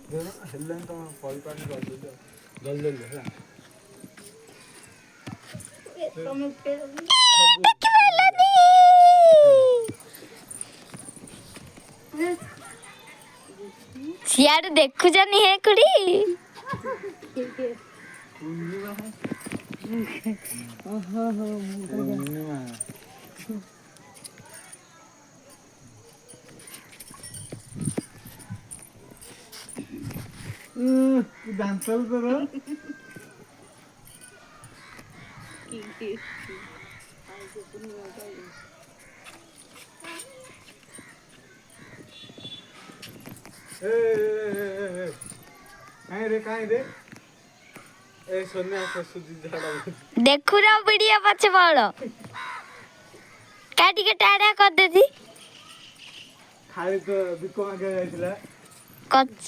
ହେଲାଣି ତମ କହିପାରୁନି ଜଲ୍ଦି ଜଲ୍ଦି ହେଲା ତମେ ସିଆଡେ ଦେଖୁଛନି ହେ କୁଡି ଦାନ୍ତ ତୋର କାହିଁରେ ଏ ସନ୍ୟା ସୁଜି ଝାଡା ଦେଖୁନ ବିଡିଆ ପଛ ବଳ କା ଟିକେ ଟାଢା କରିଦେବି ଖାଲି ତ ବିକ ମାଗିଆ ଯାଇଥିଲା କଚ